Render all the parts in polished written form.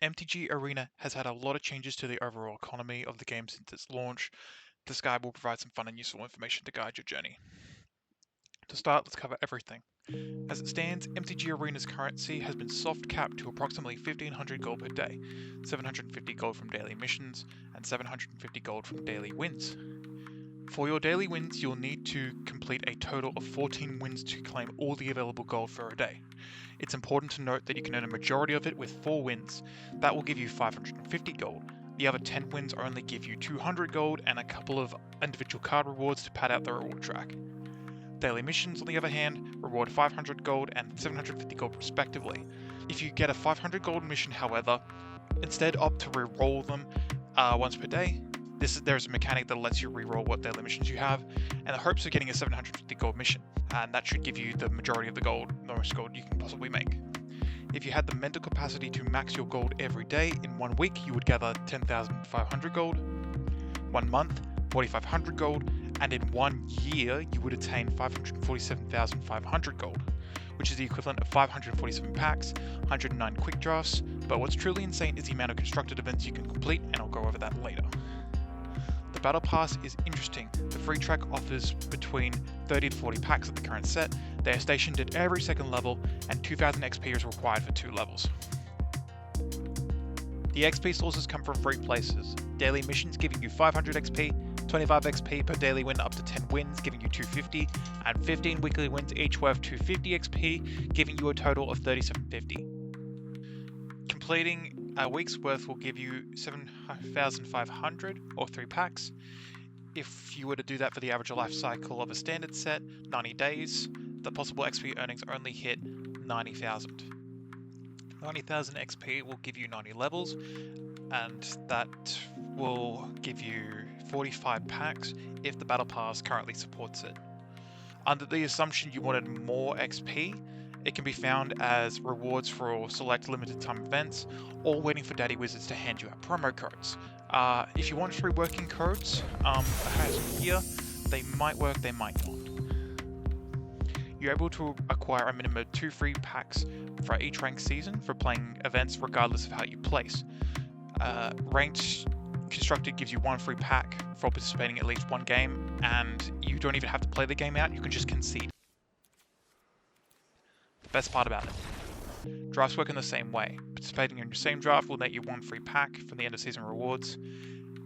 MTG Arena has had a lot of changes to the overall economy of the game since its launch. This guide will provide some fun and useful information to guide your journey. To start, let's cover everything. As it stands, MTG Arena's currency has been soft capped to approximately 1500 gold per day, 750 gold from daily missions, and 750 gold from daily wins. For your daily wins, you'll need to complete a total of 14 wins to claim all the available gold for a day. It's important to note that you can earn a majority of it with 4 wins. That will give you 550 gold. The other 10 wins only give you 200 gold and a couple of individual card rewards to pad out the reward track. Daily missions, on the other hand, reward 500 gold and 750 gold respectively. If you get a 500 gold mission, however, instead opt to re-roll them once per day. There's a mechanic that lets you re-roll what daily missions you have, and the hopes of getting a 750 gold mission, and that should give you the majority of the gold, the most gold you can possibly make. If you had the mental capacity to max your gold every day, in 1 week you would gather 10,500 gold, 1 month 4,500 gold, and in 1 year you would attain 547,500 gold, which is the equivalent of 547 packs, 109 quick drafts, but what's truly insane is the amount of constructed events you can complete, and I'll go over that later. The Battle Pass is interesting. The free track offers between 30 to 40 packs at the current set. They are stationed at every second level, and 2000 XP is required for 2 levels. The XP sources come from 3 places. Daily missions giving you 500 XP, 25 XP per daily win up to 10 wins giving you 250, and 15 weekly wins each worth 250 XP giving you a total of 3750. Completing a week's worth will give you 7,500 or 3 packs. If you were to do that for the average life cycle of a standard set, 90 days, the possible XP earnings only hit 90,000. 90,000 XP will give you 90 levels, and that will give you 45 packs if the Battle Pass currently supports it. Under the assumption you wanted more XP, it can be found as rewards for select limited time events, or waiting for Daddy Wizards to hand you out promo codes. If you want 3 working codes, here, they might work, they might not. You're able to acquire a minimum of 2 free packs for each ranked season for playing events regardless of how you place. Ranked Constructed gives you 1 free pack for participating at least 1 game, and you don't even have to play the game out, you can just concede. The best part about it. Drafts work in the same way. Participating in your same draft will net you 1 free pack from the end of season rewards.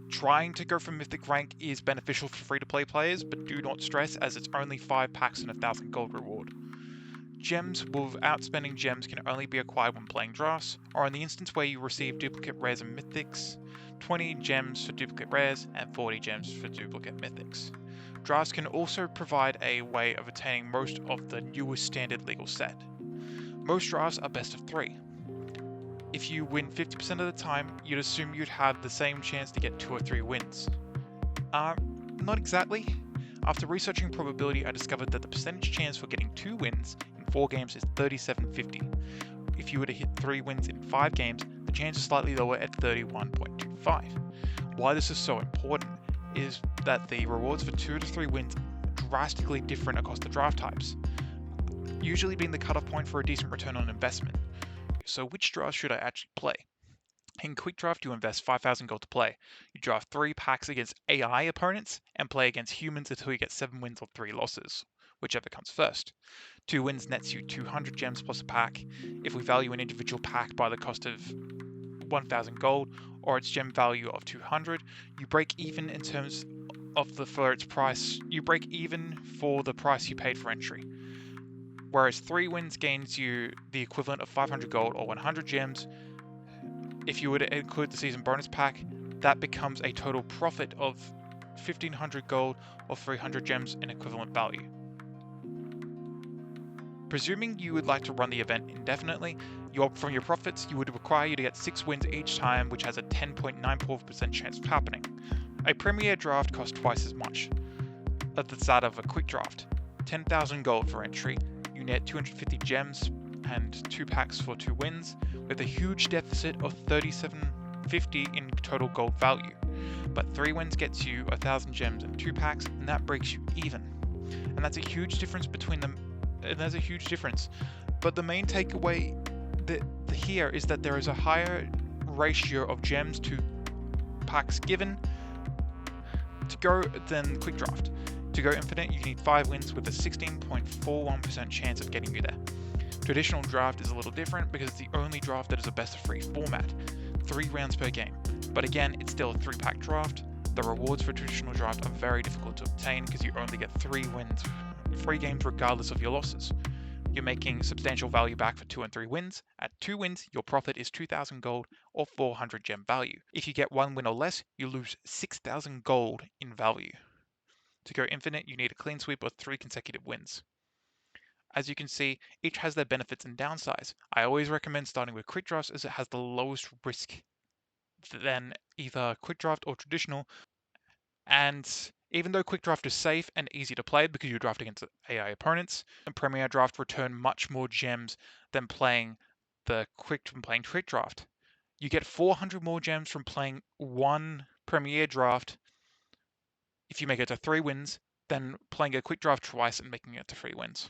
Trying to go for mythic rank is beneficial for free-to-play players, but do not stress as it's only 5 packs and 1,000 gold reward. Gems without spending gems can only be acquired when playing drafts, or in the instance where you receive duplicate rares and mythics, 20 gems for duplicate rares and 40 gems for duplicate mythics. Drafts can also provide a way of attaining most of the newest standard legal set. Most drafts are best of 3. If you win 50% of the time, you'd assume you'd have the same chance to get 2 or 3 wins. Not exactly. After researching probability, I discovered that the percentage chance for getting 2 wins in 4 games is 3750. If you were to hit 3 wins in 5 games, the chance is slightly lower at 31.25. Why this is so important is that the rewards for 2 to 3 wins are drastically different across the draft types, usually being the cutoff point for a decent return on investment. So which draft should I actually play? In Quick Draft, you invest 5,000 gold to play. You draft 3 packs against AI opponents and play against humans until you get 7 wins or 3 losses, whichever comes first. 2 wins nets you 200 gems plus a pack. If we value an individual pack by the cost of 1,000 gold or its gem value of 200, you break even in terms of for its price. You break even for the price you paid for entry. Whereas 3 wins gains you the equivalent of 500 gold or 100 gems. If you were to include the season bonus pack, that becomes a total profit of 1,500 gold or 300 gems in equivalent value. Presuming you would like to run the event indefinitely, from your profits you would require you to get 6 wins each time, which has a 10.94% chance of happening. A premier draft costs twice as much at the start of a quick draft. 10,000 gold for entry, you net 250 gems and 2 packs for 2 wins, with a huge deficit of 3750 in total gold value. But 3 wins gets you 1,000 gems and 2 packs, and that breaks you even. And that's a huge difference between them. And there's a huge difference. But the main takeaway here is that there is a higher ratio of gems to packs given. To go, then quick draft. To go infinite, you need 5 wins with a 16.41% chance of getting you there. Traditional draft is a little different because it's the only draft that is a best of 3 format, 3 rounds per game. But again, it's still a 3-pack draft. The rewards for traditional draft are very difficult to obtain because you only get 3 wins, 3 games regardless of your losses. You're making substantial value back for 2 and 3 wins. At 2 wins, your profit is 2,000 gold or 400 gem value. If you get 1 win or less, you lose 6,000 gold in value. To go infinite, you need a clean sweep of 3 consecutive wins. As you can see, each has their benefits and downsides. I always recommend starting with quick drafts as it has the lowest risk than either quick draft or traditional. And even though quick draft is safe and easy to play because you draft against AI opponents, and Premier Draft return much more gems than playing quick draft. You get 400 more gems from playing 1 Premier Draft if you make it to 3 wins than playing a quick draft twice and making it to 3 wins.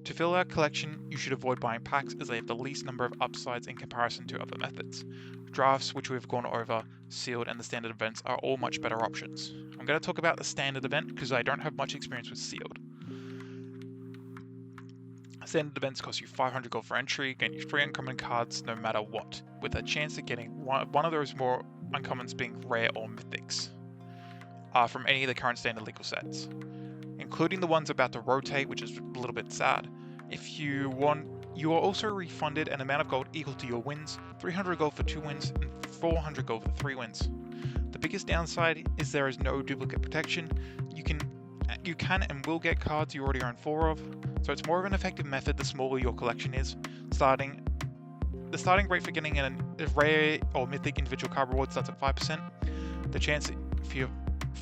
To fill out collection, you should avoid buying packs as they have the least number of upsides in comparison to other methods. Drafts, which we've gone over, sealed, and the standard events are all much better options. I'm going to talk about the standard event because I don't have much experience with sealed. Standard events cost you 500 gold for entry, gain you 3 uncommon cards no matter what, with a chance of getting one of those more uncommons being rare or mythics from any of the current standard legal sets, including the ones about to rotate, which is a little bit sad. If you want, you are also refunded an amount of gold equal to your wins, 300 gold for 2 wins and 400 gold for 3 wins. The biggest downside is there is no duplicate protection. You can and will get cards you already own 4 of, so it's more of an effective method the smaller your collection is. The starting rate for getting a rare or mythic individual card reward starts at 5%. The chance for your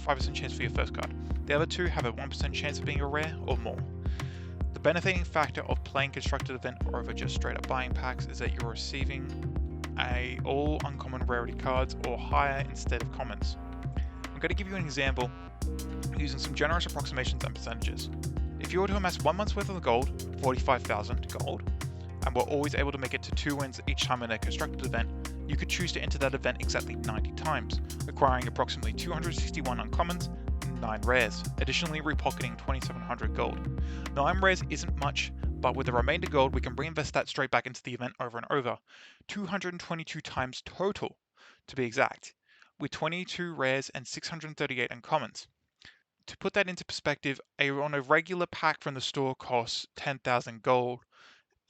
5% chance for your first card. The other 2 have a 1% chance of being a rare or more. The benefiting factor of playing constructed event over just straight up buying packs is that you're receiving all uncommon rarity cards or higher instead of commons. I'm going to give you an example using some generous approximations and percentages. If you were to amass 1 month's worth of gold, 45,000 gold, and were always able to make it to 2 wins each time in a constructed event, you could choose to enter that event exactly 90 times, acquiring approximately 261 uncommons and 9 rares, additionally repocketing 2,700 gold. 9 rares isn't much, but with the remainder gold we can reinvest that straight back into the event over and over, 222 times total to be exact, with 22 rares and 638 uncommons. To put that into perspective, on a regular pack from the store costs 10,000 gold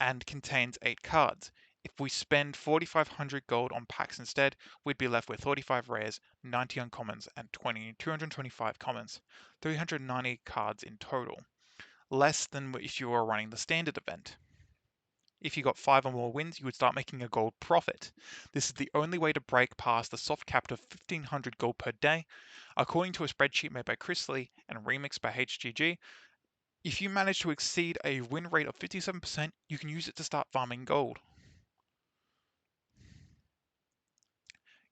and contains 8 cards. If we spend 4,500 gold on packs instead, we'd be left with 45 rares, 90 uncommons, and 225 commons, 390 cards in total, less than if you were running the standard event. If you got 5 or more wins, you would start making a gold profit. This is the only way to break past the soft cap of 1,500 gold per day. According to a spreadsheet made by Chris Lee and remixed by HGG, if you manage to exceed a win rate of 57%, you can use it to start farming gold.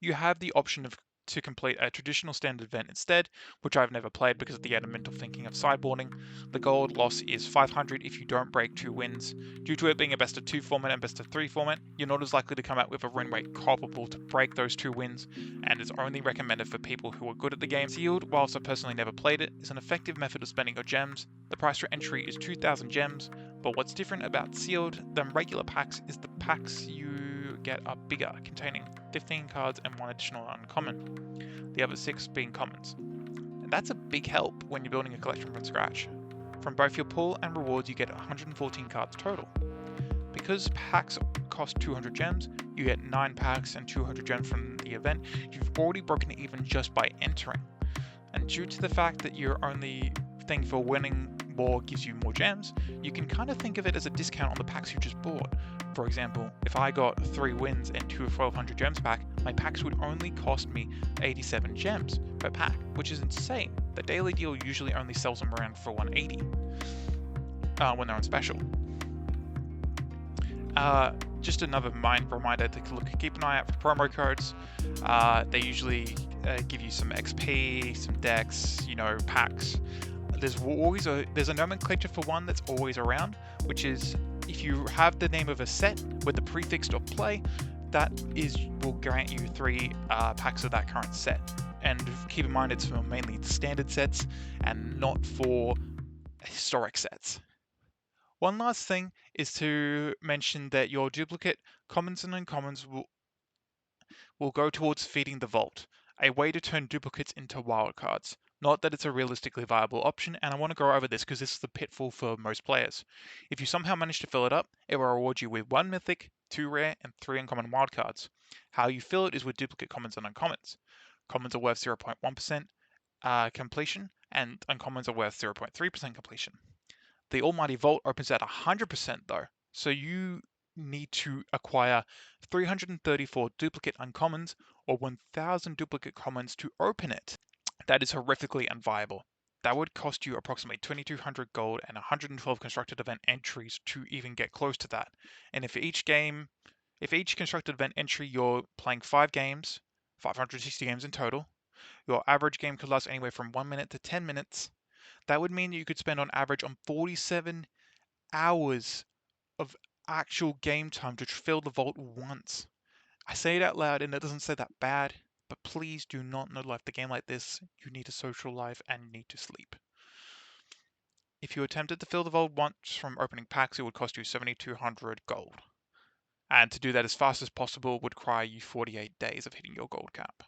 You have the option to complete a traditional standard event instead, which I've never played because of the elemental thinking of sideboarding. The gold loss is 500 if you don't break 2 wins. Due to it being a best of 2 format and best of 3 format, you're not as likely to come out with a win rate comparable to break those 2 wins, and is only recommended for people who are good at the game. Sealed, whilst I personally never played it, is an effective method of spending your gems. The price for entry is 2,000 gems, but what's different about sealed than regular packs is the packs you get are bigger, containing 15 cards and 1 additional uncommon, the other 6 being commons. And that's a big help when you're building a collection from scratch. From both your pool and rewards you get 114 cards total. Because packs cost 200 gems, you get 9 packs and 200 gems from the event. You've already broken even just by entering. And due to the fact that your only thing for winning more gives you more gems, you can kind of think of it as a discount on the packs you just bought. For example, if I got 3 wins and 2 1200 gems pack, my packs would only cost me 87 gems per pack, which is insane. The daily deal usually only sells them around for 180 when they're on special. Just another reminder to keep an eye out for promo codes. They usually give you some XP, some decks, packs. There's a nomenclature for one that's always around, which is if you have the name of a set with the prefix of play, that will grant you 3 packs of that current set. And keep in mind it's for mainly standard sets and not for historic sets. One last thing is to mention that your duplicate commons and uncommons will go towards feeding the vault, a way to turn duplicates into wildcards. Not that it's a realistically viable option, and I want to go over this because this is the pitfall for most players. If you somehow manage to fill it up, it will reward you with 1 mythic, 2 rare, and 3 uncommon wildcards. How you fill it is with duplicate commons and uncommons. Commons are worth 0.1% completion, and uncommons are worth 0.3% completion. The Almighty Vault opens at 100% though, so you need to acquire 334 duplicate uncommons or 1000 duplicate commons to open it. That is horrifically unviable. That would cost you approximately 2200 gold and 112 constructed event entries to even get close to that. And if each constructed event entry you're playing 5 games, 560 games in total, your average game could last anywhere from 1 minute to 10 minutes. That would mean that you could spend on average on 47 hours of actual game time to fill the vault once. I say it out loud and it doesn't say that bad, but please do not no life the game like this. You need a social life and you need to sleep. If you attempted to fill the vault once from opening packs, it would cost you 7200 gold. And to do that as fast as possible would require you 48 days of hitting your gold cap.